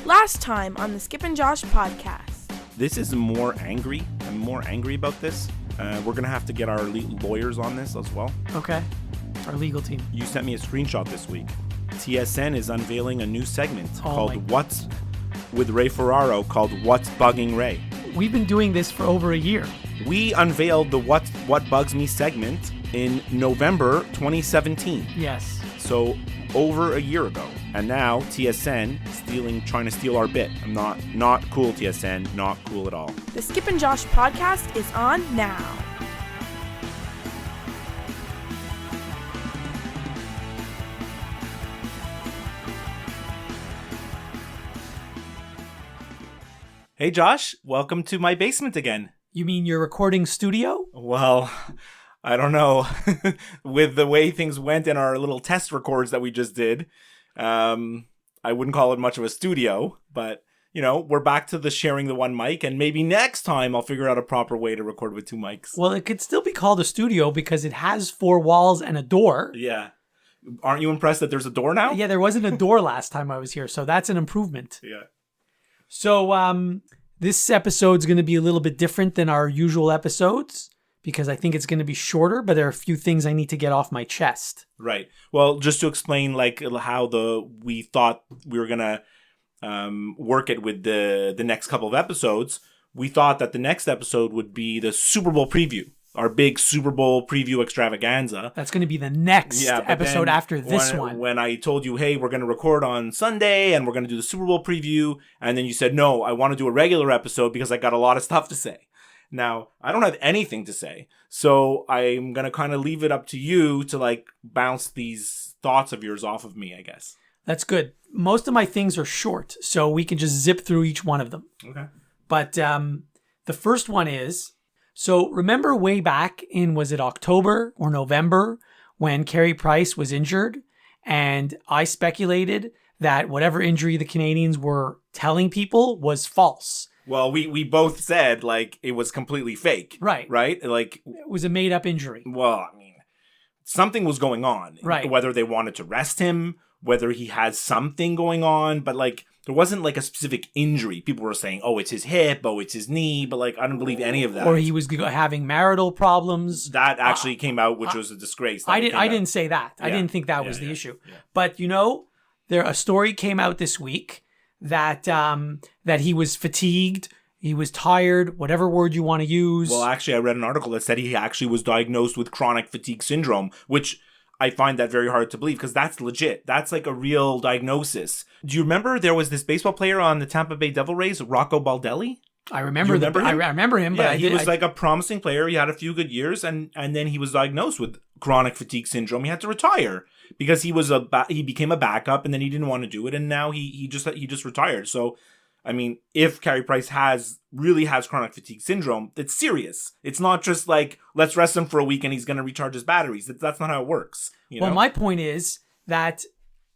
Last time on the Skip and Josh podcast. This is more angry. I'm more angry about this. We're going to have to get our lawyers on this as well. Okay. Our legal team. You sent me a screenshot this week. TSN is unveiling a new segment called What's with Ray Ferraro called What's Bugging Ray. We've been doing this for over a year. We unveiled the What Bugs Me segment in November 2017. Yes. So over a year ago. And now TSN trying to steal our bit. I'm not cool, TSN. Not cool at all. The Skip and Josh podcast is on now. Hey Josh, welcome to my basement again. You mean your recording studio? Well, I don't know. With the way things went in our little test records that we just did, I wouldn't call it much of a studio, but we're back to the sharing the one mic, and maybe next time I'll figure out a proper way to record with two mics. Well, it could still be called a studio because it has four walls and a door. Yeah. Aren't you impressed that there's a door now? Yeah, there wasn't a door last time I was here, so that's an improvement. Yeah. So, this episode's going to be a little bit different than our usual episodes because I think it's going to be shorter, but there are a few things I need to get off my chest. Right. Well, just to explain how we thought we were going to work it with the next couple of episodes, we thought that the next episode would be the Super Bowl preview. Our big Super Bowl preview extravaganza. That's going to be the next episode after this one. When I told you, hey, we're going to record on Sunday and we're going to do the Super Bowl preview. And then you said, no, I want to do a regular episode because I got a lot of stuff to say. Now, I don't have anything to say. So I'm going to kind of leave it up to you to bounce these thoughts of yours off of me, I guess. That's good. Most of my things are short, so we can just zip through each one of them. Okay. But the first one is... So remember way back in, was it October or November, when Carey Price was injured? And I speculated that whatever injury the Canadians were telling people was false. Well, we both said, it was completely fake. Right. Right? It was a made-up injury. Well, I mean, something was going on. Right. Whether they wanted to rest him, whether he had something going on, but, there wasn't a specific injury. People were saying, oh, it's his hip, oh, it's his knee, but I don't believe any of that. Or he was having marital problems. That actually came out, which was a disgrace. I didn't say that. Yeah. I didn't think that was the issue. Yeah. But a story came out this week that he was fatigued, he was tired, whatever word you want to use. Well, actually, I read an article that said he actually was diagnosed with chronic fatigue syndrome, which I find that very hard to believe because that's legit. That's a real diagnosis. Do you remember there was this baseball player on the Tampa Bay Devil Rays, Rocco Baldelli? I remember him. I remember him. Yeah, he was a promising player. He had a few good years, and then he was diagnosed with chronic fatigue syndrome. He had to retire because he became a backup, and then he didn't want to do it, and now he just retired. So, I mean, if Carey Price really has chronic fatigue syndrome, it's serious. It's not just let's rest him for a week and he's going to recharge his batteries. That's not how it works. Well, my point is that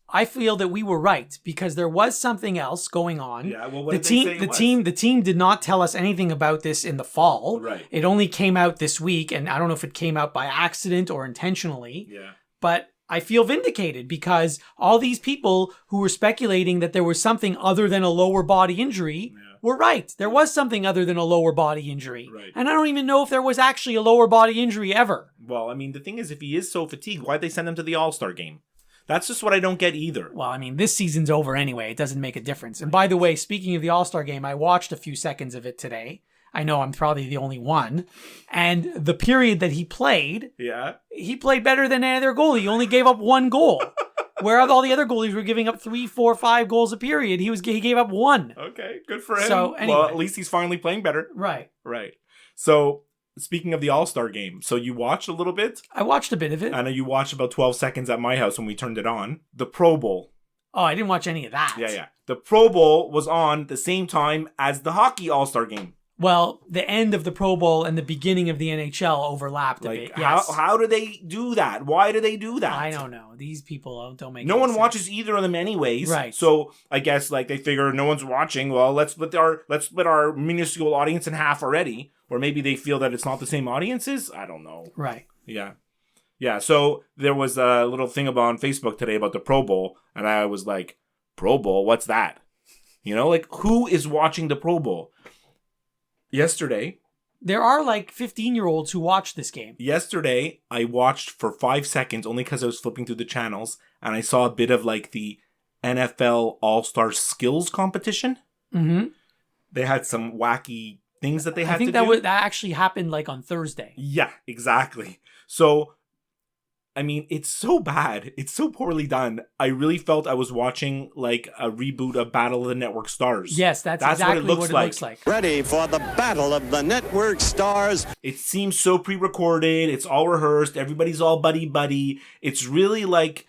I feel that we were right because there was something else going on. Yeah, well, what did they say the team did not tell us anything about this in the fall. Right. It only came out this week, and I don't know if it came out by accident or intentionally. Yeah. But I feel vindicated because all these people who were speculating that there was something other than a lower body injury were right. There was something other than a lower body injury. Right. And I don't even know if there was actually a lower body injury ever. Well, I mean, the thing is, if he is so fatigued, why'd they send him to the All-Star game? That's just what I don't get either. Well, I mean, this season's over anyway. It doesn't make a difference. And by the way, speaking of the All-Star game, I watched a few seconds of it today. I know I'm probably the only one. And the period that he played better than any other goalie. He only gave up one goal. Where all the other goalies were giving up 3, 4, 5 goals a period, he gave up one. Okay, good for him. So, anyway. Well, at least he's finally playing better. Right. So, speaking of the All-Star game, so you watched a little bit? I watched a bit of it. I know you watched about 12 seconds at my house when we turned it on. The Pro Bowl. Oh, I didn't watch any of that. Yeah. The Pro Bowl was on the same time as the hockey All-Star game. Well, the end of the Pro Bowl and the beginning of the NHL overlapped a bit. Yes. How do they do that? Why do they do that? I don't know. These people don't make. No one sense. watches either of them anyways. Right. So I guess they figure no one's watching. Well, let's split our minuscule audience in half already. Or maybe they feel that it's not the same audiences. I don't know. Right. Yeah. So there was a little thing on Facebook today about the Pro Bowl, and I was like, Pro Bowl? What's that? You know, like who is watching the Pro Bowl? Yesterday, there are like 15-year-olds who watch this game. Yesterday, I watched for 5 seconds only because I was flipping through the channels and I saw a bit of like the NFL All-Star Skills competition. Mm-hmm. They had some wacky things that they had to do. I think that actually happened like on Thursday. Yeah, exactly. So, I mean, it's so bad. It's so poorly done. I really felt I was watching like a reboot of Battle of the Network Stars. Yes, that's exactly what it looks like. Ready for the Battle of the Network Stars. It seems so pre-recorded. It's all rehearsed. Everybody's all buddy-buddy. It's really like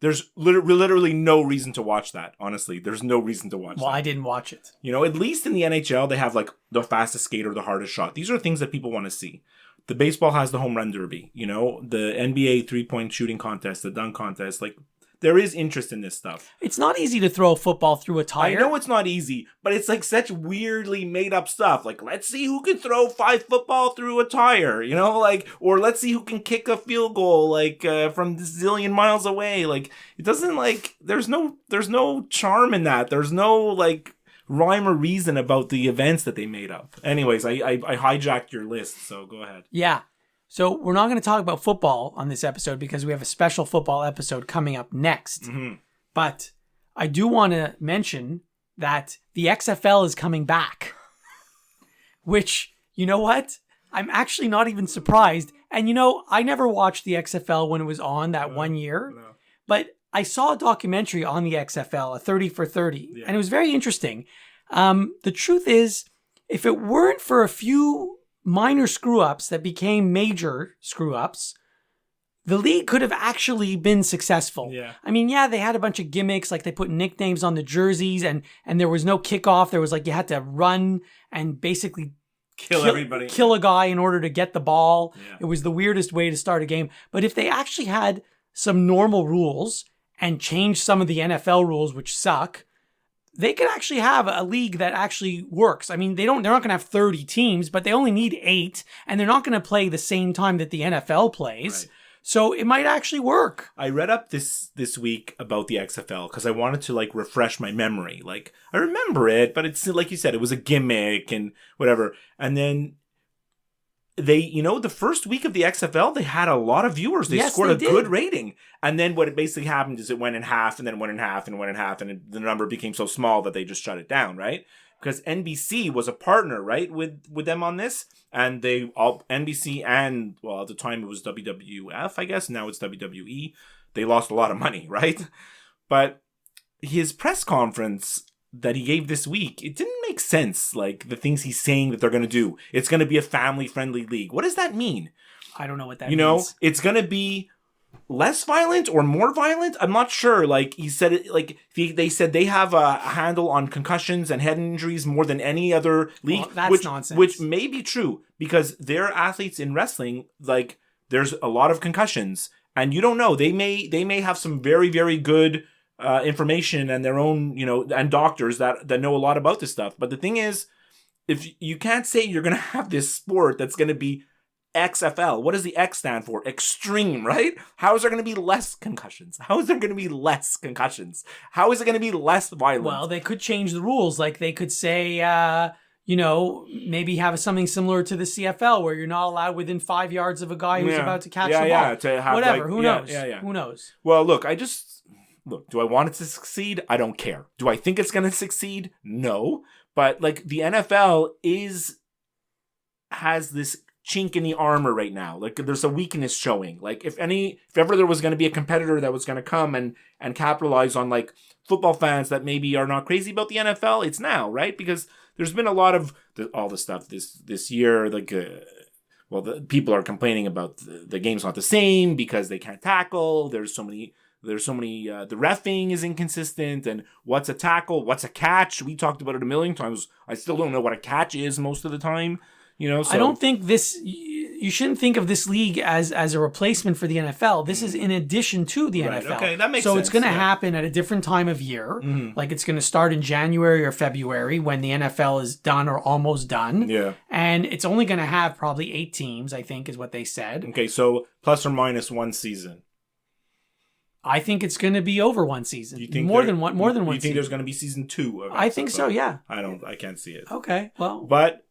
there's literally no reason to watch that, honestly. There's no reason to watch that. Well, I didn't watch it. You know, at least in the NHL, they have like the fastest skater, the hardest shot. These are things that people want to see. The baseball has the home run derby, you know, the NBA 3-point shooting contest, the dunk contest. Like, there is interest in this stuff. It's not easy to throw a football through a tire. I know it's not easy, but it's like such weirdly made up stuff. Like, let's see who can throw 5 football through a tire, you know, like, or let's see who can kick a field goal, like, from a zillion miles away. Like, it doesn't like, there's no charm in that. There's no like rhyme or reason about the events that they made up. Anyways, I hijacked your list, so go ahead. Yeah. So we're not going to talk about football on this episode because we have a special football episode coming up next. Mm-hmm. But I do want to mention that the XFL is coming back, which, you know what? I'm actually not even surprised. And, you know, I never watched the XFL when it was on that 1 year, but I saw a documentary on the XFL, a 30 for 30, and it was very interesting. The truth is, if it weren't for a few minor screw-ups that became major screw-ups, the league could have actually been successful. Yeah. I mean, yeah, they had a bunch of gimmicks, like they put nicknames on the jerseys, and there was no kickoff. There was like, you had to run and basically kill everybody. Kill a guy in order to get the ball. Yeah. It was the weirdest way to start a game. But if they actually had some normal rules and change some of the NFL rules, which suck, they could actually have a league that actually works. I mean, they're not going to have 30 teams, but they only need 8, and they're not going to play the same time that the NFL plays. Right. So it might actually work. I read up this week about the XFL because I wanted to like refresh my memory. Like, I remember it, but it's like you said, it was a gimmick and whatever. And then they, you know, the first week of the XFL, they had a lot of viewers. They scored a good rating. And then what it basically happened is it went in half and then went in half and went in half. And the number became so small that they just shut it down, right? Because NBC was a partner, right, with them on this. And they all, NBC and, well, at the time it was WWF, I guess. Now it's WWE. They lost a lot of money, right? But his press conference that he gave this week, it didn't make sense. Like the things he's saying that they're going to do. It's going to be a family-friendly league. What does that mean? I don't know what that means. You know, it's going to be less violent or more violent. I'm not sure. Like he said it, like they said they have a handle on concussions and head injuries more than any other league. Well, that's nonsense. Which may be true because their athletes in wrestling, like there's a lot of concussions and you don't know. They may have some very, very good information and their own, you know, and doctors that know a lot about this stuff. But the thing is, if you can't say you're going to have this sport that's going to be XFL, what does the X stand for? Extreme, right? How is there going to be less concussions? How is there going to be less concussions? How is it going to be less violent? Well, they could change the rules. Like they could say, you know, maybe have something similar to the CFL where you're not allowed within 5 yards of a guy who's about to catch the ball. Yeah, to have whatever. Like, who knows? Yeah. Who knows? Well, look, do I want it to succeed? I don't care. Do I think it's going to succeed? No. But like the NFL has this chink in the armor right now. Like there's a weakness showing. Like if ever there was going to be a competitor that was going to come and capitalize on like football fans that maybe are not crazy about the NFL, it's now, right? Because there's been a lot of all the stuff this year. Like, the people are complaining about the game's not the same because they can't tackle. There's so many. The reffing is inconsistent, and what's a tackle? What's a catch? We talked about it a million times. I still don't know what a catch is most of the time. You know, so. I don't think you shouldn't think of this league as a replacement for the NFL. This is in addition to the NFL. Okay, that makes sense. So it's going to happen at a different time of year. Mm-hmm. Like it's going to start in January or February when the NFL is done or almost done. Yeah. And it's only going to have probably 8 teams, I think is what they said. Okay, so plus or minus one season. I think it's going to be over one season. You think more than one season. You think there's going to be season 2 of XFL? I think so, yeah. I can't see it. Okay, well. But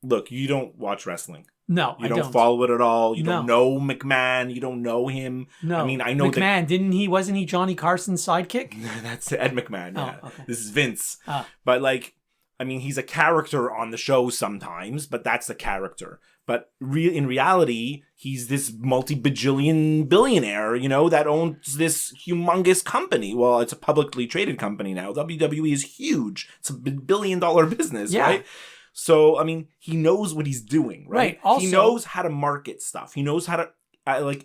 look, you don't watch wrestling. No, I don't follow it at all. You don't No. know McMahon. You don't know him. No. I mean, I know McMahon, wasn't he Johnny Carson's sidekick? That's Ed McMahon. Yeah. Oh, okay. This is Vince. Ah. But like, I mean, he's a character on the show sometimes, but that's the character. But in reality, he's this multi-bajillion billionaire, you know, that owns this humongous company. Well, it's a publicly traded company now. WWE is huge. It's a billion-dollar business, Yeah. right? So, I mean, he knows what he's doing, right? Also, he knows how to market stuff. He knows how to,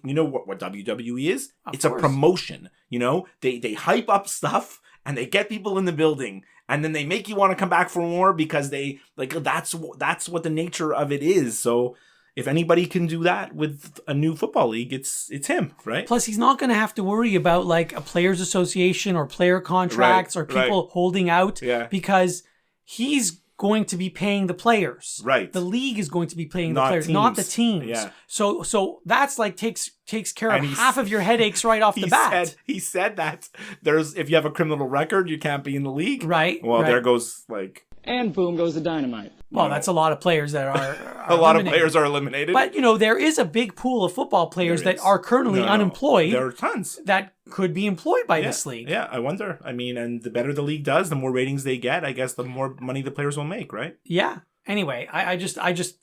you know what WWE is? It's course. a promotion, you know? They hype up stuff and they get people in the building and then they make you want to come back for more because that's what the nature of it is. So if anybody can do that with a new football league, it's him, right? Plus, he's not going to have to worry about like a players' association or player contracts or people holding out because he's going to be paying the players. Right. The league is going to be paying the Not players, teams. not the teams. Yeah. So that's like takes care of And half of your headaches right off the bat. He said that if you have a criminal record, you can't be in the league. Right. Well, right. there goes like... And boom goes the dynamite. Well, that's a lot of players that are a lot eliminated. of players are eliminated. But, you know, there is a big pool of football players that are currently unemployed. There are tons. That could be employed by this league. Yeah, I wonder. I mean, and the better the league does, the more ratings they get, I guess the more money the players will make, right? Yeah. Anyway, I just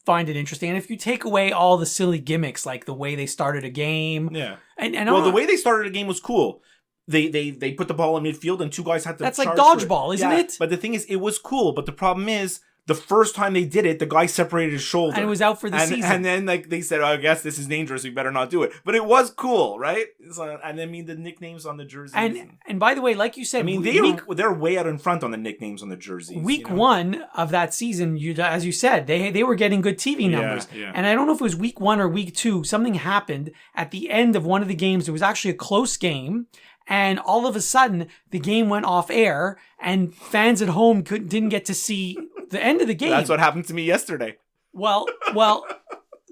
find it interesting. And if you take away all the silly gimmicks, like the way they started a game. Yeah. And the way they started a game was cool. They put the ball in midfield and two guys had to That's like charge dodgeball, isn't it? But the thing is, it was cool. But the problem is, the first time they did it, the guy separated his shoulder. And it was out for the season. And then like they said, I guess this is dangerous. We better not do it. But it was cool, right? So, and I mean, the nicknames on the jerseys. And by the way, like you said, I mean, they're way out in front on the nicknames on the jerseys. Week 1 of that season, as you said, they were getting good TV numbers. Yeah. And I don't know if it was week 1 or week 2, something happened at the end of one of the games. It was actually a close game. And all of a sudden, the game went off air, and fans at home didn't get to see the end of the game. That's what happened to me yesterday. Well,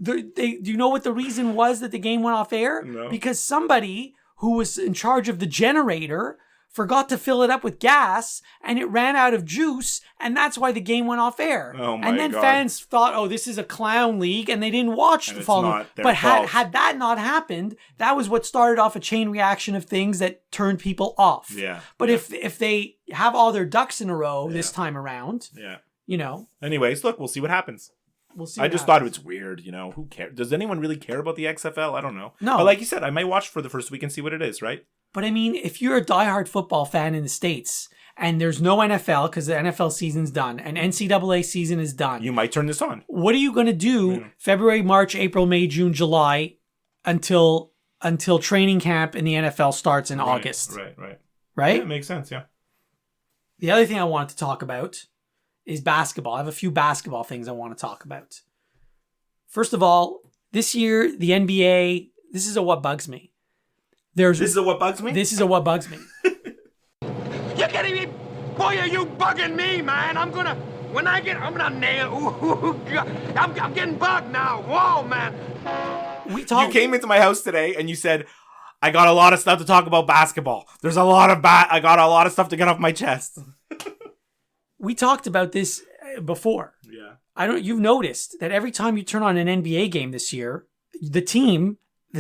do you know what the reason was that the game went off air? No. Because somebody who was in charge of the generator forgot to fill it up with gas, and it ran out of juice, and that's why the game went off air. Oh my and then God. fans thought, oh, this is a clown league, and they didn't watch the following. But had that not happened, that was what started off a chain reaction of things that turned people off. Yeah. But if they have all their ducks in a row this time around, you know. Anyways, look, we'll see what happens. We'll see. I just thought it's weird, you know. Who cares? Does anyone really care about the XFL? I don't know. No. But like you said, I might watch for the first week and see what it is, right? But I mean, if you're a diehard football fan in the States and there's no NFL because the NFL season's done and NCAA season is done, You might turn this on. what are you going to do February, March, April, May, June, July until training camp in the NFL starts in August? Right. Right? Yeah, it makes sense, yeah. The other thing I wanted to talk about is basketball. I have a few basketball things I want to talk about. First of all, this year, the NBA, this is what bugs me. This is what bugs me? This is what bugs me. You're kidding me? Boy, are you bugging me, man. I'm gonna nail. Ooh, God. I'm getting bugged now. Whoa, man. You came into my house today and you said, I got a lot of stuff to talk about basketball. There's a lot of I got a lot of stuff to get off my chest. We talked about this before. Yeah. You've noticed that every time you turn on an NBA game this year, the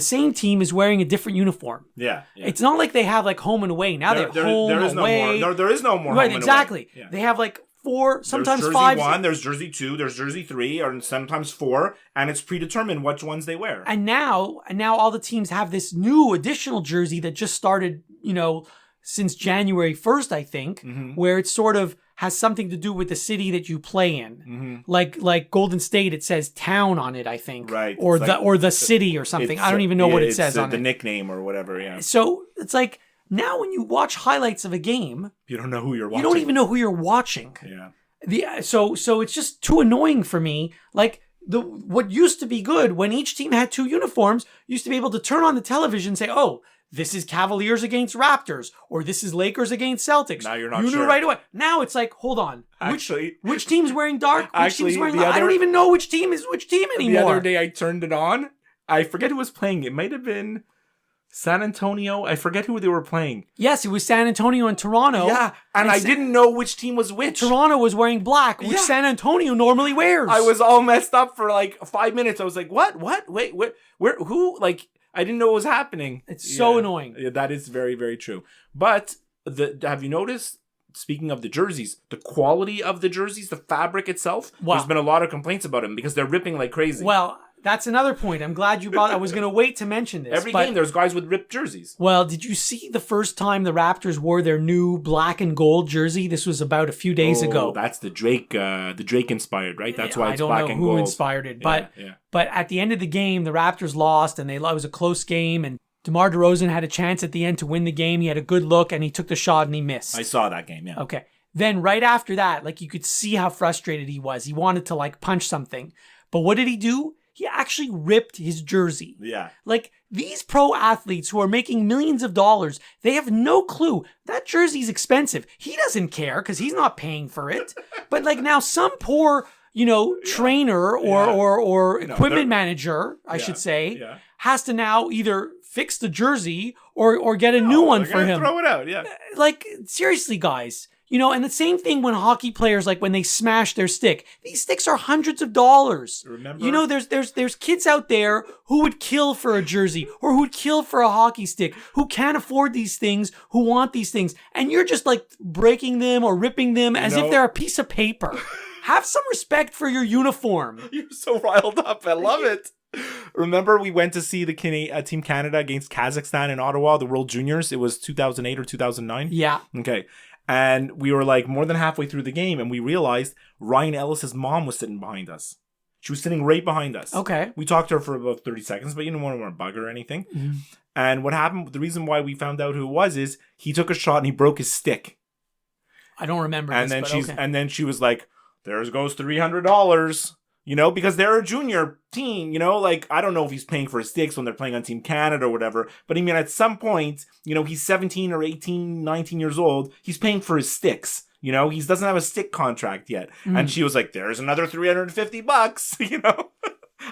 same team is wearing a different uniform. Yeah. It's not like they have like home and away. Now they have home, there is away. there is no more Right, home and exactly. away. Yeah. They have like 4, sometimes there's jersey 5. 1, there's jersey 2, there's jersey 3, or sometimes 4, and it's predetermined which ones they wear. And now all the teams have this new additional jersey that just started, since January 1st, I think, where it sort of has something to do with the city that you play in. Like Golden State, it says town on it, I think. Right. Or the city or something. I don't even know what it says on the it. nickname or whatever, yeah. So it's like now when you watch highlights of a game, You don't know who you're watching. you don't even know who you're watching. Yeah. So it's just too annoying for me. Like what used to be good when each team had 2 uniforms, used to be able to turn on the television and say, oh, this is Cavaliers against Raptors, or this is Lakers against Celtics. Now you're not You sure. knew right away. Now it's like, hold on. Actually- which team's wearing dark? Which Actually, team's wearing the light? I other- don't even know which team is which team anymore. The other day I turned it on. I forget who was playing. It might have been San Antonio, I forget who they were playing. Yes, it was San Antonio and Toronto. Yeah, and I didn't know which team was which. Toronto was wearing black, which San Antonio normally wears. I was all messed up for like 5 minutes. I was like, what? Wait, where, who? Like, I didn't know what was happening. It's so annoying. Yeah, that is very, very true. But have you noticed, speaking of the jerseys, the quality of the jerseys, the fabric itself, there's been a lot of complaints about them because they're ripping like crazy. Well, that's another point. I'm glad you brought. I was going to wait to mention this. Every game, there's guys with ripped jerseys. Well, did you see the first time the Raptors wore their new black and gold jersey? This was about a few days ago. That's the Drake inspired, right? That's why it's black and gold. I don't know who inspired it, but at the end of the game, the Raptors lost, and it was a close game, and DeMar DeRozan had a chance at the end to win the game. He had a good look, and he took the shot, and he missed. I saw that game, yeah. Okay. Then right after that, like, you could see how frustrated he was. He wanted to, like, punch something. But what did he do? He actually ripped his jersey. Yeah. Like, these pro athletes who are making millions of dollars, they have no clue. That jersey's expensive. He doesn't care because he's not paying for it. But, like, now some poor, trainer or equipment manager, I should say, has to now either fix the jersey or get a new one for him. Throw it out, yeah. Like, seriously, guys. And the same thing when hockey players, like when they smash their stick, these sticks are hundreds of dollars. Remember? There's kids out there who would kill for a jersey or who would kill for a hockey stick, who can't afford these things, who want these things. And you're just like breaking them or ripping them as if they're a piece of paper. Have some respect for your uniform. You're so riled up. I love it. Remember we went to see the Team Canada against Kazakhstan in Ottawa, the World Juniors? It was 2008 or 2009? Yeah. Okay. And we were like more than halfway through the game, and we realized Ryan Ellis's mom was sitting behind us. She was sitting right behind us. Okay. We talked to her for about 30 seconds, but you didn't want to bug her or anything. Mm-hmm. And what happened, the reason why we found out who it was is he took a shot and he broke his stick. I don't remember and this, And then she was like, there goes $300. Because they're a junior team, like, I don't know if he's paying for his sticks when they're playing on Team Canada or whatever, but I mean, at some point, he's 17 or 18, 19 years old. He's paying for his sticks, he doesn't have a stick contract yet. Mm. And she was like, there's another $350,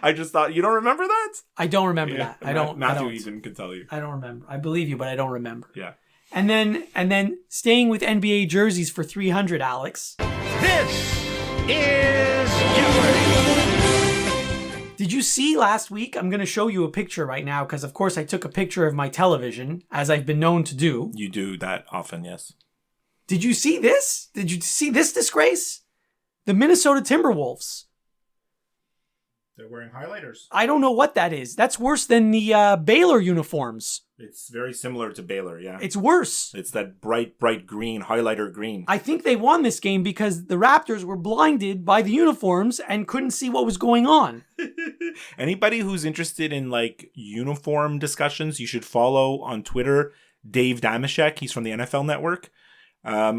I just thought, you don't remember that? I don't remember that. Matthew even could tell you. I don't remember. I believe you, but I don't remember. Yeah. And then staying with NBA jerseys for $300, Alex. This is yours. Did you see last week? I'm going to show you a picture right now because, of course, I took a picture of my television, as I've been known to do. You do that often, yes. Did you see this? Did you see this disgrace? The Minnesota Timberwolves. They're wearing highlighters. I don't know what that is. That's worse than the Baylor uniforms. It's very similar to Baylor, yeah. It's worse. It's that bright, bright green, highlighter green. I think they won this game because the Raptors were blinded by the uniforms and couldn't see what was going on. Anybody who's interested in, like, uniform discussions, you should follow on Twitter Dave Damashek. He's from the NFL Network.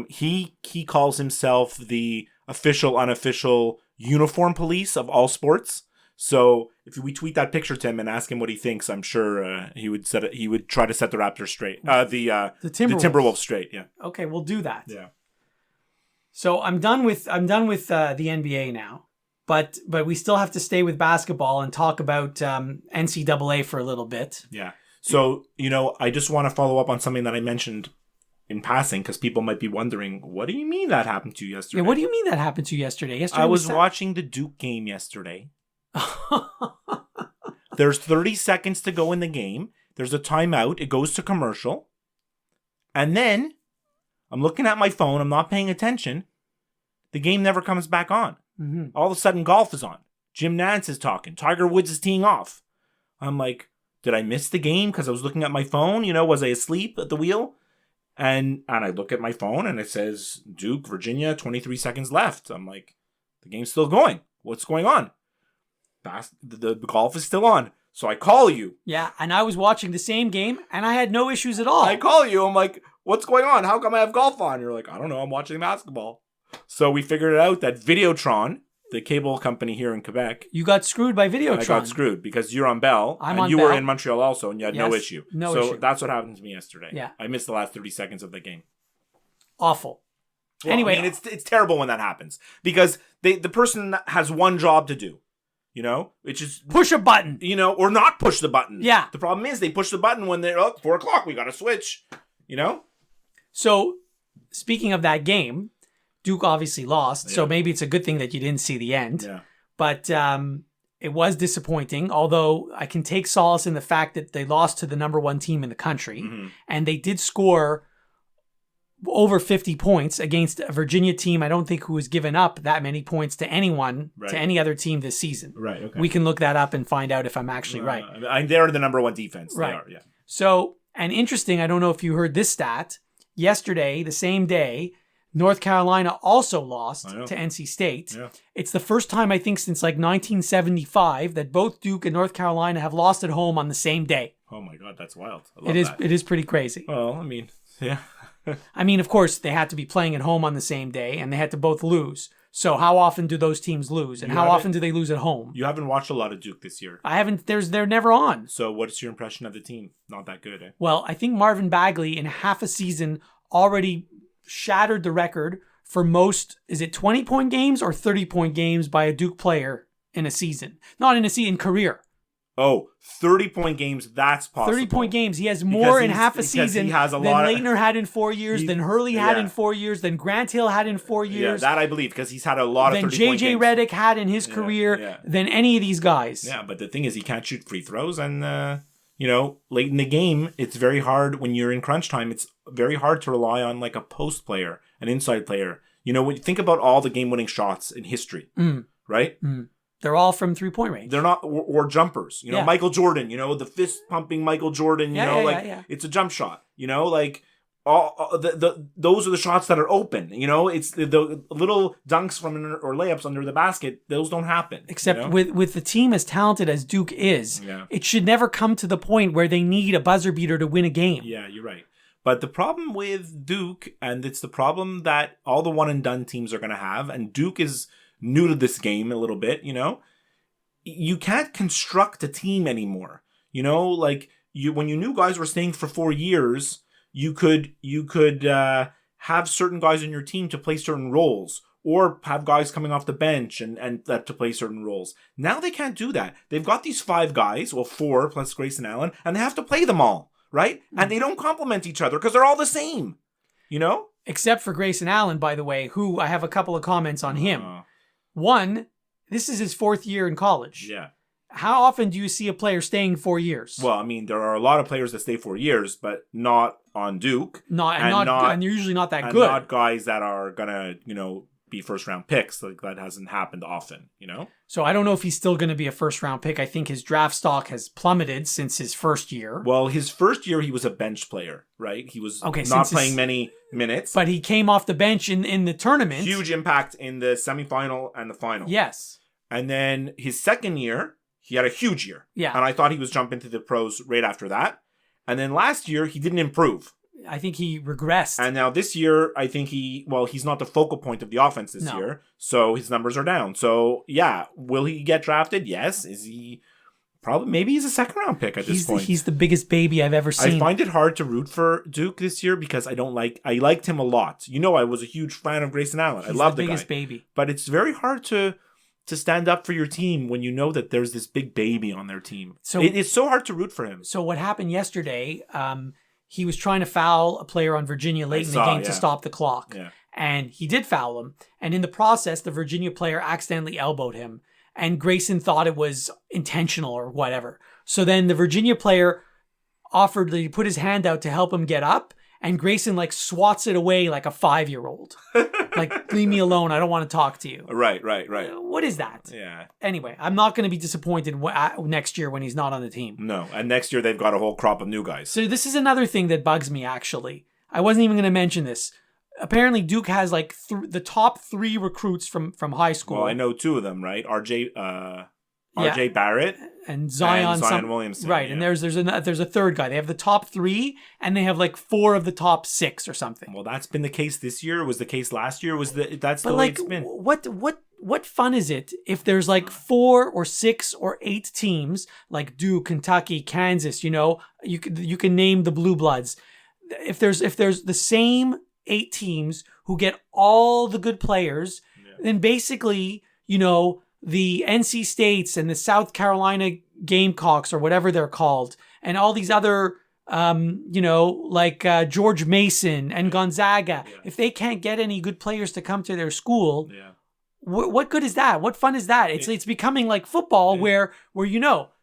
He calls himself the official, unofficial uniform police of all sports. So if we tweet that picture to him and ask him what he thinks, I'm sure he would try to set the Raptors straight. The Timberwolves straight. Yeah. Okay, we'll do that. Yeah. So I'm done with the NBA now, but we still have to stay with basketball and talk about NCAA for a little bit. Yeah. So I just want to follow up on something that I mentioned in passing, because people might be wondering, what do you mean that happened to you yesterday? Yeah, what do you mean that happened to you yesterday? I was watching the Duke game yesterday. There's 30 seconds to go in the game. There's a timeout. It goes to commercial. And then I'm looking at my phone. I'm not paying attention. The game never comes back on. Mm-hmm. All of a sudden, golf is on. Jim Nantz is talking. Tiger Woods is teeing off. I'm like, did I miss the game because I was looking at my phone? Was I asleep at the wheel? And I look at my phone and it says Duke, Virginia, 23 seconds left. I'm like, the game's still going. What's going on? The golf is still on. So I call you. Yeah, and I was watching the same game, and I had no issues at all. I call you. I'm like, what's going on? How come I have golf on? You're like, I don't know. I'm watching basketball. So we figured it out that Videotron, the cable company here in Quebec. You got screwed by Videotron. I got screwed because you're on Bell. You were in Montreal also, and you had no issue. No issue. So that's what happened to me yesterday. Yeah. I missed the last 30 seconds of the game. Awful. Well, anyway. I mean, it's terrible when that happens because the person has one job to do. You know, which is push a button. You know, or not push the button. Yeah. The problem is they push the button when they're 4:00. We got to switch. You know. So, speaking of that game, Duke obviously lost. So maybe it's a good thing that you didn't see the end. Yeah. But it was disappointing. Although I can take solace in the fact that they lost to the number 1 team in the country, and they did score over 50 points against a Virginia team I don't think who has given up that many points to anyone, to any other team this season. Right, okay. We can look that up and find out if I'm actually right. They're the number 1 defense. Right. They are, yeah. So, and interesting, I don't know if you heard this stat. Yesterday, the same day, North Carolina also lost to NC State. Yeah. It's the first time, I think, since like 1975 that both Duke and North Carolina have lost at home on the same day. Oh my God, that's wild. I love that. It is pretty crazy. Well, I mean, yeah. I mean, of course, they had to be playing at home on the same day, and they had to both lose. So how often do those teams lose, and how often do they lose at home? You haven't watched a lot of Duke this year. I haven't. They're never on. So what's your impression of the team? Not that good, eh? Well, I think Marvin Bagley in half a season already shattered the record for most, is it 20-point games or 30-point games by a Duke player in a season? Not in a season, in career. Oh, 30-point games, that's possible. 30-point games. He has more in half a season he has than Leitner had in 4 years, than Hurley had in 4 years, than Grant Hill had in 4 years. Yeah, that I believe, because he's had a lot of 30-point games. Than J.J. Redick had in his career, than any of these guys. Yeah, but the thing is, he can't shoot free throws, and, you know, late in the game, it's very hard when you're in crunch time. It's very hard to rely on, like, a post player, an inside player. You know, when you think about all the game-winning shots in history, right? They're all from 3-point range. They're not, or jumpers. You know, Michael Jordan, you know, the fist-pumping Michael Jordan, it's a jump shot. You know, like, those are the shots that are open. You know, it's the little dunks or layups under the basket, those don't happen. Except with the team as talented as Duke is, it should never come to the point where they need a buzzer beater to win a game. Yeah, you're right. But the problem with Duke, and it's the problem that all the one-and-done teams are going to have, and Duke is new to this game a little bit, you know, you can't construct a team anymore. You know, like when you knew guys were staying for 4 years, you could have certain guys in your team to play certain roles, or have guys coming off the bench and to play certain roles. Now they can't do that. They've got these 5 guys, well, 4 plus Grayson Allen, and they have to play them all, right? And they don't complement each other because they're all the same, you know? Except for Grayson Allen, by the way, who I have a couple of comments on him. One, this is his 4th year in college. Yeah. How often do you see a player staying 4 years? Well, I mean, there are a lot of players that stay 4 years, but not on Duke. And they're usually not that good. Not guys that are gonna, you know, be first-round picks. Like, that hasn't happened often, you know? So I don't know if he's still going to be a first-round pick. I think his draft stock has plummeted since his first year. Well, his first year, he was a bench player, right? He was not playing many minutes. But he came off the bench in the tournament. Huge impact in the semifinal and the final. Yes. And then his second year, he had a huge year. Yeah. And I thought he was jumping to the pros right after that. And then last year, he didn't improve. I think he regressed. And now this year, I think he's not the focal point of the offense this year. So his numbers are down. So, yeah, will he get drafted? Yes. Is he maybe he's a second-round pick at this point. He's the biggest baby I've ever seen. I find it hard to root for Duke this year because I liked him a lot. You know, I was a huge fan of Grayson Allen. I love the guy. biggest baby. But it's very hard to stand up for your team when you know that there's this big baby on their team. So it's so hard to root for him. So what happened yesterday, he was trying to foul a player on Virginia late in the game to stop the clock. Yeah. And he did foul him. And in the process, the Virginia player accidentally elbowed him. And Grayson thought it was intentional or whatever. So then the Virginia player offered to put his hand out to help him get up. And Grayson swats it away like a 5-year-old. Leave me alone. I don't want to talk to you. Right. What is that? Yeah. Anyway, I'm not going to be disappointed next year when he's not on the team. No. And next year they've got a whole crop of new guys. So this is another thing that bugs me, actually. I wasn't even going to mention this. Apparently, Duke has the top 3 recruits from high school. Well, I know 2 of them, right? RJ Barrett and Zion Williamson. Right, yeah. And there's a third guy. They have the top 3, and they have 4 of the top 6 or something. Well, that's been the case this year. Was the case last year? That's the way it's been. What fun is it if there's 4 or 6 or 8 teams like Duke, Kentucky, Kansas? You know, you can name the Blue Bloods. If there's the same 8 teams who get all the good players, then basically, you know, the NC States and the South Carolina Gamecocks or whatever they're called, and all these other, like George Mason and Gonzaga, if they can't get any good players to come to their school, what good is that? What fun is that? It's becoming like football where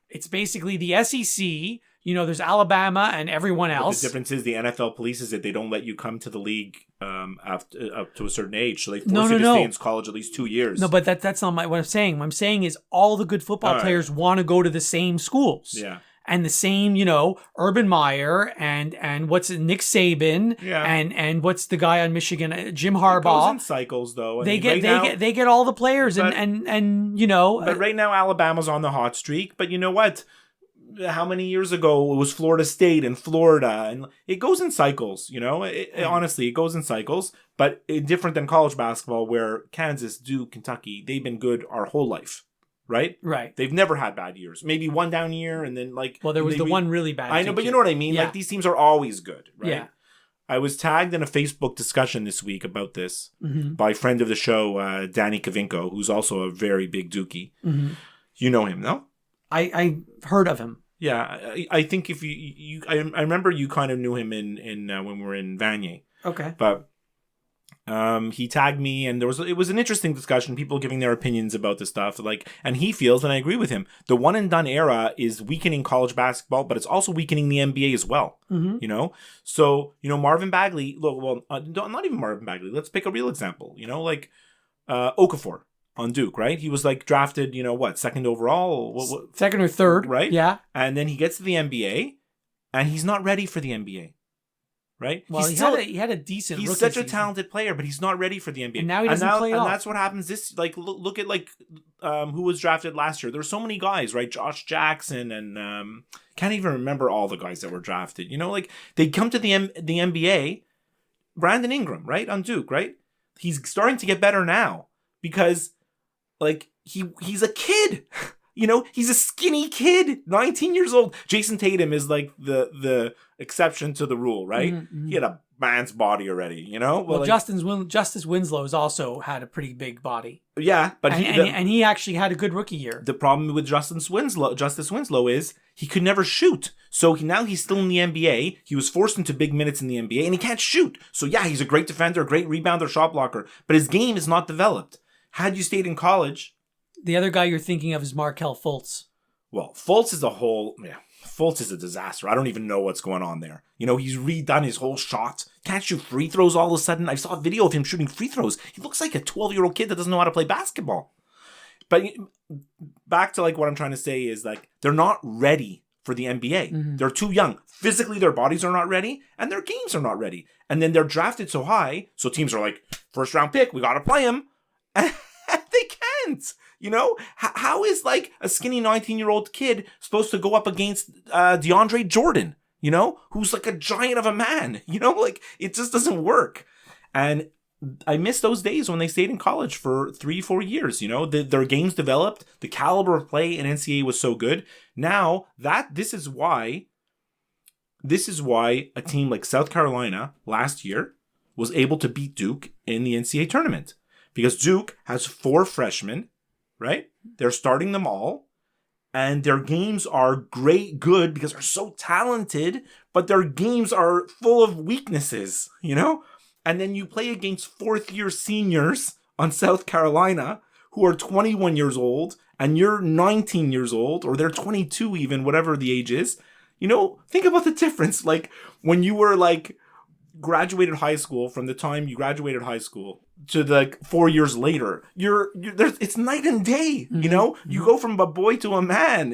it's basically the SEC. There's Alabama and everyone else. But the difference is the NFL polices it. They don't let you come to the league up to a certain age. So they force you to stay in college at least 2 years. No, but that's not what I'm saying. What I'm saying is all the good football players want to go to the same schools. Yeah. And the same, Urban Meyer and what's it, Nick Saban and what's the guy on Michigan, Jim Harbaugh. It goes in cycles though. They get all the players and But right now Alabama's on the hot streak. But you know what? How many years ago it was Florida State and Florida, and it goes in cycles, honestly, it goes in cycles, but different than college basketball where Kansas, Duke, Kentucky, they've been good our whole life, right? Right. They've never had bad years. Maybe one down year and then there was one really bad. I know, but you know what I mean? Yeah. Like these teams are always good, right? Yeah. I was tagged in a Facebook discussion this week about this by a friend of the show, Danny Kavinko, who's also a very big Dookie. Mm-hmm. You know him, no? I heard of him. Yeah, I think if I remember you kind of knew him in when we were in Vanier. Okay. But he tagged me, and it was an interesting discussion. People giving their opinions about this stuff, and he feels, and I agree with him. The one and done era is weakening college basketball, but it's also weakening the NBA as well. Mm-hmm. So Marvin Bagley. Not even Marvin Bagley. Let's pick a real example. Okafor. On Duke, right? He was drafted, second overall? Second or third. Right? Yeah. And then he gets to the NBA, and he's not ready for the NBA, right? Well, he had a decent He's rookie such season. a talented player, but he's not ready for the NBA. And now he doesn't play at all. And that's what happens look at who was drafted last year. There's so many guys, right? Josh Jackson and can't even remember all the guys that were drafted. They come to the NBA, Brandon Ingram, right? On Duke, right? He's starting to get better now because he's a kid, he's a skinny kid, 19 years old. Jason Tatum is the exception to the rule, right? Mm-hmm. He had a man's body already, Well, Justice Winslow's also had a pretty big body. Yeah, but he actually had a good rookie year. The problem with Justice Winslow is he could never shoot. So now he's still in the NBA. He was forced into big minutes in the NBA, and he can't shoot. So yeah, he's a great defender, a great rebounder, shot blocker, but his game is not developed. Had you stayed in college... The other guy you're thinking of is Markelle Fultz. Well, Fultz is Fultz is a disaster. I don't even know what's going on there. He's redone his whole shot. Can't shoot free throws all of a sudden. I saw a video of him shooting free throws. He looks like a 12-year-old kid that doesn't know how to play basketball. But back to what I'm trying to say is they're not ready for the NBA. Mm-hmm. They're too young. Physically, their bodies are not ready, and their games are not ready. And then they're drafted so high, so teams are first round pick, we got to play him. And they can't. How is a skinny 19-year-old kid supposed to go up against DeAndre Jordan, who's a giant of a man, it just doesn't work. And I miss those days when they stayed in college for 3-4 years, their games developed, the caliber of play in NCAA was so good. Now this is why a team like South Carolina last year was able to beat Duke in the NCAA tournament. Because Duke has 4 freshmen, right? They're starting them all. And their games are good because they're so talented, but their games are full of weaknesses, And then you play against 4th-year seniors on South Carolina who are 21 years old, and you're 19 years old, or they're 22 even, whatever the age is. Think about the difference. When you were graduated high school, from the time you graduated high school to 4 years later, it's night and day, Mm-hmm. You go from a boy to a man,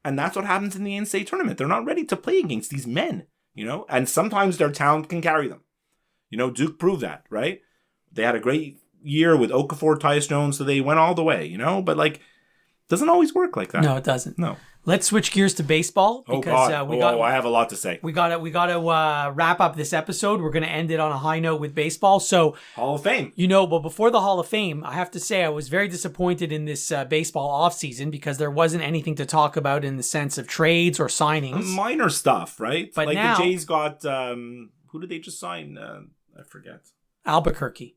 and that's what happens in the NCAA tournament. They're not ready to play against these men, and sometimes their talent can carry them. Duke proved that, right? They had a great year with Okafor, Tyus Jones, so they went all the way, but doesn't always work like that. No, it doesn't. No. Let's switch gears to baseball because I have a lot to say. We got to wrap up this episode. We're going to end it on a high note with baseball. So Hall of Fame. But before the Hall of Fame, I have to say I was very disappointed in this baseball offseason because there wasn't anything to talk about in the sense of trades or signings. Minor stuff, right? But now, the Jays got who did they just sign? I forget. Albuquerque.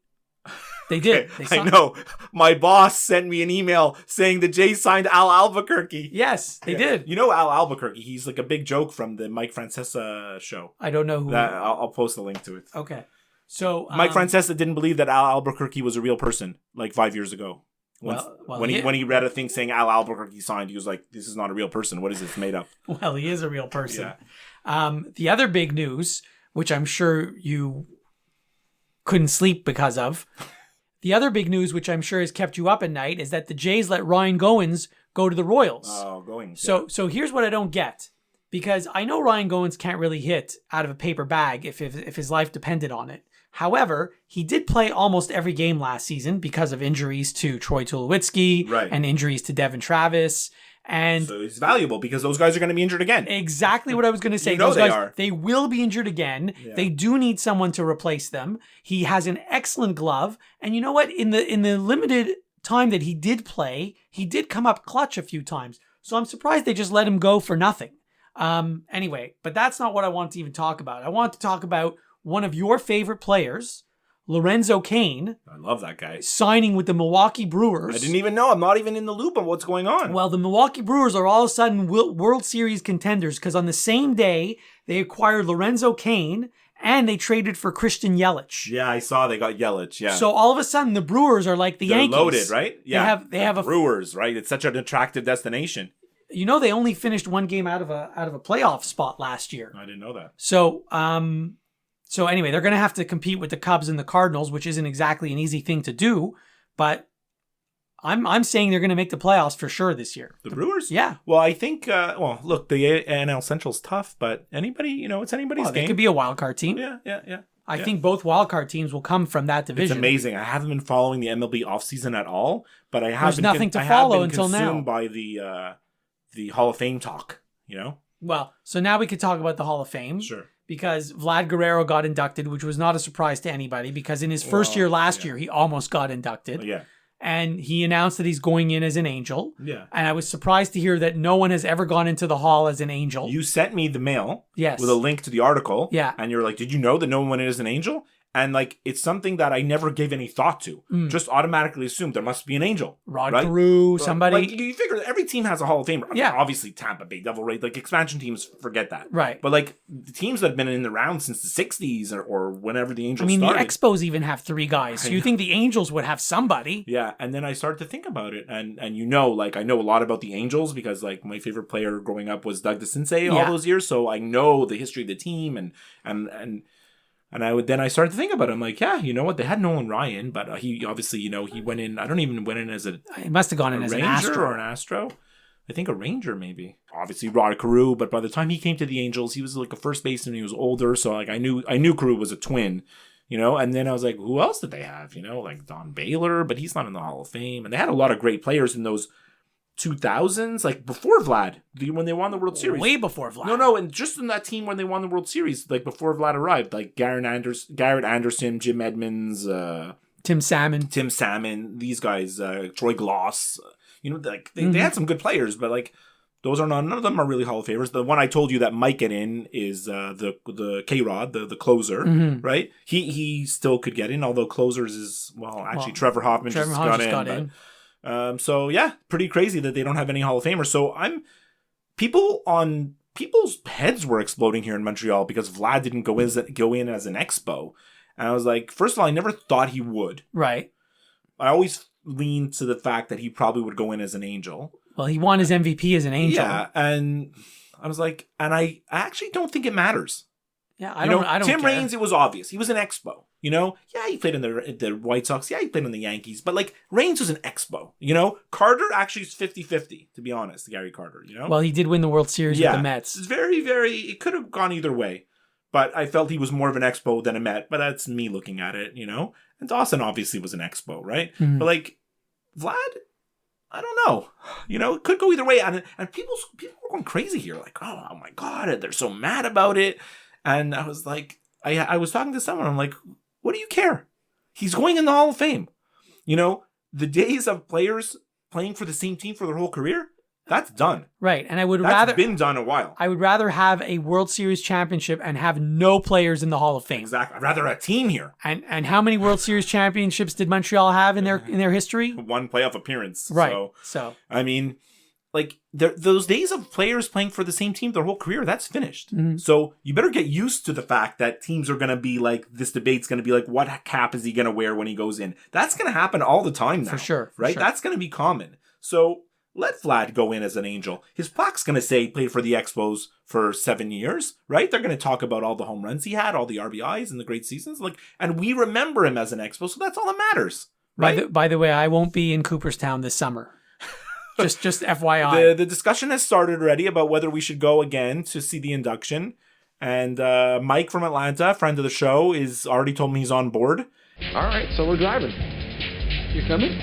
They did. I know. My boss sent me an email saying the Jays signed Al Albuquerque. Yes, they did. You know Al Albuquerque. He's like a big joke from the Mike Francesa show. I don't know who. I'll post a link to it. Okay. So Mike Francesa didn't believe that Al Albuquerque was a real person like 5 years ago. When he read a thing saying Al Albuquerque signed, he was like, "This is not a real person. What is this made up?" Well, he is a real person. Yeah. The other big news, which I'm sure you couldn't sleep because of, the other big news, which I'm sure has kept you up at night, is that the Jays let Ryan Goins go to the Royals. Oh, Goins. So here's what I don't get, because I know Ryan Goins can't really hit out of a paper bag if his life depended on it. However, he did play almost every game last season because of injuries to Troy Tulowitzki and injuries to Devin Travis. And so he's valuable because those guys are going to be injured again. Exactly what I was going to say. Those guys, are. They will be injured again. Yeah. They do need someone to replace them. He has an excellent glove. And you know what? In the limited time that he did play, he did come up clutch a few times. So I'm surprised they just let him go for nothing. Anyway, but that's not what I want to even talk about. I want to talk about one of your favorite players, Lorenzo Cain. I love that guy. Signing with the Milwaukee Brewers. I didn't even know. I'm not even in the loop on what's going on. Well, the Milwaukee Brewers are all of a sudden World Series contenders because on the same day, they acquired Lorenzo Cain and they traded for Christian Yelich. Yeah, I saw they got Yelich, yeah. So all of a sudden, the Brewers are like the Yankees. They're loaded, right? Yeah. They have a Brewers, right? It's such an attractive destination. You know, they only finished one game out of a playoff spot last year. I didn't know that. So anyway, they're going to have to compete with the Cubs and the Cardinals, which isn't exactly an easy thing to do. But I'm saying they're going to make the playoffs for sure this year. The Brewers? Yeah. Well, I think, look, the NL Central's tough, but anybody, it's anybody's game. They could be a wild card team. Yeah. I think both wild card teams will come from that division. It's amazing. I haven't been following the MLB offseason at all, but I have There's nothing to follow until now. Consumed by the Hall of Fame talk, Well, so now we could talk about the Hall of Fame. Sure. Because Vlad Guerrero got inducted, which was not a surprise to anybody because in his first year last year, he almost got inducted. Yeah. And he announced that he's going in as an Angel. Yeah. And I was surprised to hear that no one has ever gone into the Hall as an Angel. You sent me the mail with a link to the article. Yeah. And you're like, did you know that no one went in as an Angel? And it's something that I never gave any thought to. Just automatically assumed there must be an Angel. Rod Carew, somebody. You figure every team has a Hall of Famer. I mean, Yeah. obviously Tampa Bay Devil Rays, expansion teams forget that. Right. But the teams that have been in the round since the 60s or whenever the Angels started. started. The Expos even have 3 guys. So you think the Angels would have somebody. Yeah. And then I started to think about it. And I know a lot about the Angels because my favorite player growing up was Doug DeCinces all those years. So I know the history of the team and I started to think about it. I'm like, yeah, you know what? They had Nolan Ryan, but he obviously, he went in. I don't even went in as he must have gone in as an Astro or an Astro. I think a Ranger maybe. Obviously Rod Carew, but by the time he came to the Angels, he was a first baseman. He was older, so I knew Carew was a twin, And then I was like, who else did they have? Don Baylor, but he's not in the Hall of Fame. And they had a lot of great players in those 2000s, before Vlad, when they won the World Series. Way before Vlad. No, and just in that team when they won the World Series, before Vlad arrived, Garrett Anderson, Jim Edmonds, Tim Salmon, these guys, Troy Gloss, they had some good players, but those are none of them are really Hall of Famers. The one I told you that might get in is the K-Rod, the closer, right? He still could get in, although closers is Trevor Hoffman just got in. So yeah, pretty crazy that they don't have any Hall of Famers. So people's heads were exploding here in Montreal because Vlad didn't go in as an Expo. And I was like, first of all, I never thought he would. Right. I always leaned to the fact that he probably would go in as an Angel. Well, he won his MVP as an Angel. Yeah, and I was like, and I actually don't think it matters. Yeah, I don't Tim care. Raines, it was obvious. He was an Expo. Yeah, he played in the White Sox. Yeah, he played in the Yankees. But Raines was an Expo. Carter actually is 50-50, to be honest, Gary Carter, Well, he did win the World Series with the Mets. It's very, very, it could have gone either way. But I felt he was more of an Expo than a Met. But that's me looking at it, And Dawson obviously was an Expo, right? Mm-hmm. But Vlad, I don't know. It could go either way. And people were going crazy here. Oh my God, they're so mad about it. And I was like, I was talking to someone. I'm like, what do you care? He's going in the Hall of Fame. The days of players playing for the same team for their whole career, That's done. Right. And I would That's been done a while. I would rather have a World Series championship and have no players in the Hall of Fame. Exactly. I'd rather a team here. And how many World Series championships did Montreal have in their history? One playoff appearance. Right. So I mean, like those days of players playing for the same team their whole career, that's finished. Mm-hmm. So you better get used to the fact that teams are going to be like, this debate's going to be like, what cap is he going to wear when he goes in? That's going to happen all the time now. For sure. Right? That's going to be common. So let Vlad go in as an Angel. His plaque's going to say he played for the Expos for 7 years, right? They're going to talk about all the home runs he had, all the RBIs and the great seasons. And we remember him as an Expo, so that's all that matters, right? By the way, I won't be in Cooperstown this summer. just FYI. The discussion has started already about whether we should go again to see the induction. And Mike from Atlanta, friend of the show, is already told me he's on board. All right, so we're driving. You coming?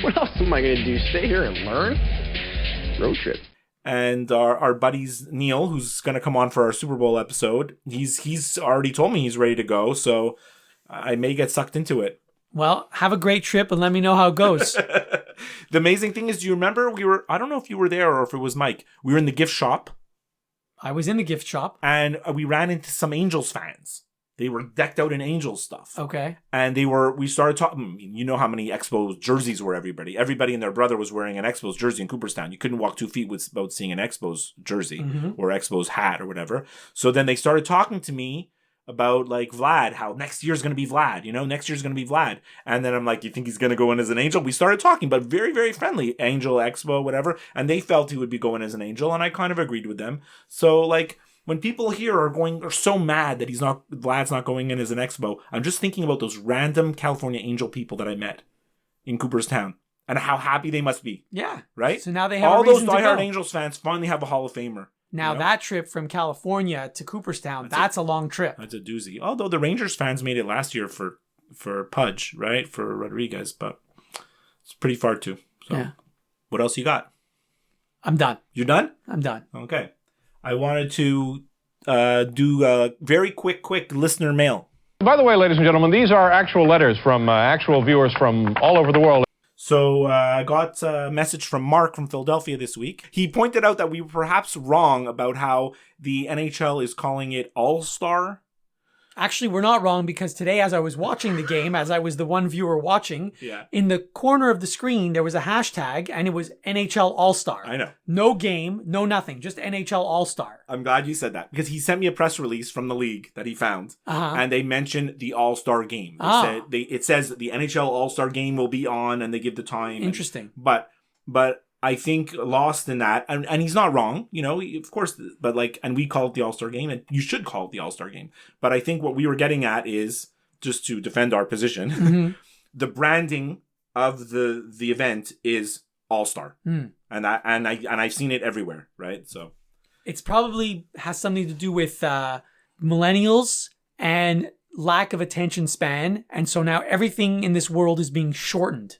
What else am I going to do? Stay here and learn? Road trip. And our buddies Neil, who's going to come on for our Super Bowl episode, he's already told me he's ready to go, so I may get sucked into it. Well, have a great trip and let me know how it goes. The amazing thing is, do you remember I don't know if you were there or if it was Mike, we were in the gift shop. I was in the gift shop. And we ran into some Angels fans. They were decked out in Angels stuff. Okay. And we started talking, you know how many Expos jerseys were everybody. Everybody and their brother was wearing an Expos jersey in Cooperstown. You couldn't walk 2 feet without seeing an Expos jersey or Expos hat or whatever. So then they started talking to me about like Vlad, how next year's going to be Vlad, next year's going to be Vlad. And then I'm like, you think he's going to go in as an Angel? We started talking, but very, very friendly. Angel, Expo, whatever. And they felt he would be going as an Angel. And I kind of agreed with them. So like, when people here are so mad that Vlad's not going in as an Expo, I'm just thinking about those random California Angel people that I met in Cooperstown and how happy they must be. Yeah. Right? So now they have all a reason those diehard to go. Angels fans finally have a Hall of Famer. Now that trip from California to Cooperstown, that's a long trip. That's a doozy. Although the Rangers fans made it last year for Pudge, right? For Rodriguez, but it's pretty far too. So yeah. What else you got? I'm done. You're done? I'm done. Okay. I wanted to do a very quick listener mail. By the way, ladies and gentlemen, these are actual letters from actual viewers from all over the world. So I got a message from Mark from Philadelphia this week. He pointed out that we were perhaps wrong about how the NHL is calling it All-Star. Actually, we're not wrong, because today, as I was watching the game, as I was the one viewer watching, yeah. in the corner of the screen, there was a hashtag, and it was NHL All-Star. I know. No game, no nothing, just NHL All-Star. I'm glad you said that, because he sent me a press release from the league that he found, and they mentioned the All-Star game. It says the NHL All-Star game will be on, and they give the time. Interesting. But I think lost in that, and he's not wrong, of course, but and we call it the All-Star game, and you should call it the All-Star game. But I think what we were getting at is, just to defend our position, the branding of the event is All-Star. And I've seen it everywhere, right? So it's probably has something to do with millennials and lack of attention span, and so now everything in this world is being shortened.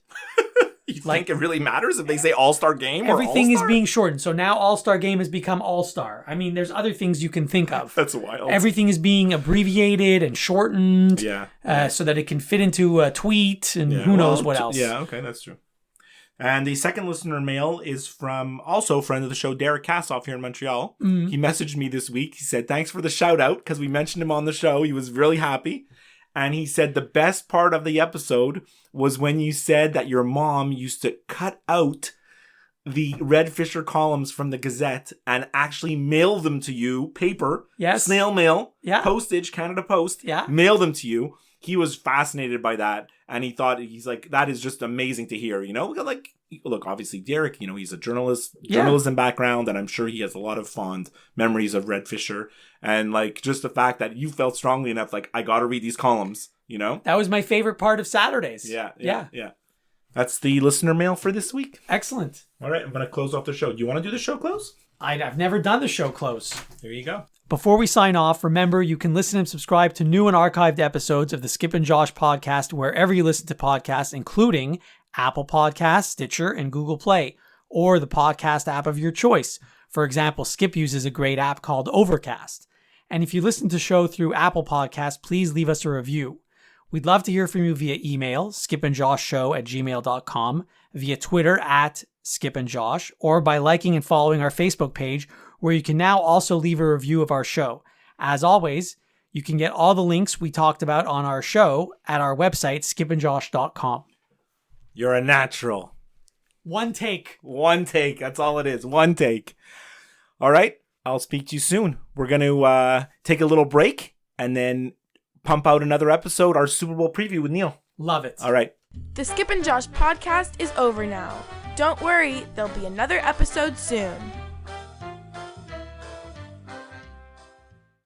You think it really matters if they say All-Star Game or everything All-Star? is being shortened. So now All-Star Game has become All-Star. I mean, there's other things you can think of. That's wild. Everything is being abbreviated and shortened so that it can fit into a tweet and who knows what else. Yeah, okay, that's true. And the second listener mail is from also a friend of the show, Derek Kassoff here in Montreal. He messaged me this week. He said, thanks for the shout out because we mentioned him on the show. He was really happy. And he said the best part of the episode was when you said that your mom used to cut out the Red Fisher columns from the Gazette and actually mail them to you, paper, snail mail, postage, Canada Post, mail them to you. He was fascinated by that. And he's like, that is just amazing to hear, Look, obviously, Derek, he's a journalism background, and I'm sure he has a lot of fond memories of Red Fisher. And, just the fact that you felt strongly enough, I got to read these columns, That was my favorite part of Saturdays. Yeah. That's the listener mail for this week. Excellent. All right, I'm going to close off the show. Do you want to do the show close? I've never done the show close. There you go. Before we sign off, remember you can listen and subscribe to new and archived episodes of the Skip and Josh podcast wherever you listen to podcasts, including Apple Podcasts, Stitcher, and Google Play, or the podcast app of your choice. For example, Skip uses a great app called Overcast. And if you listen to the show through Apple Podcasts, please leave us a review. We'd love to hear from you via email, skipandjoshshow@gmail.com, via Twitter Skip and Josh, or by liking and following our Facebook page, where you can now also leave a review of our show. As always, you can get all the links we talked about on our show at our website, skipandjosh.com. You're a natural. One take. One take. That's all it is. One take. All right. I'll speak to you soon. We're going to take a little break and then pump out another episode, our Super Bowl preview with Neil. Love it. All right. The Skip and Josh podcast is over now. Don't worry, there'll be another episode soon.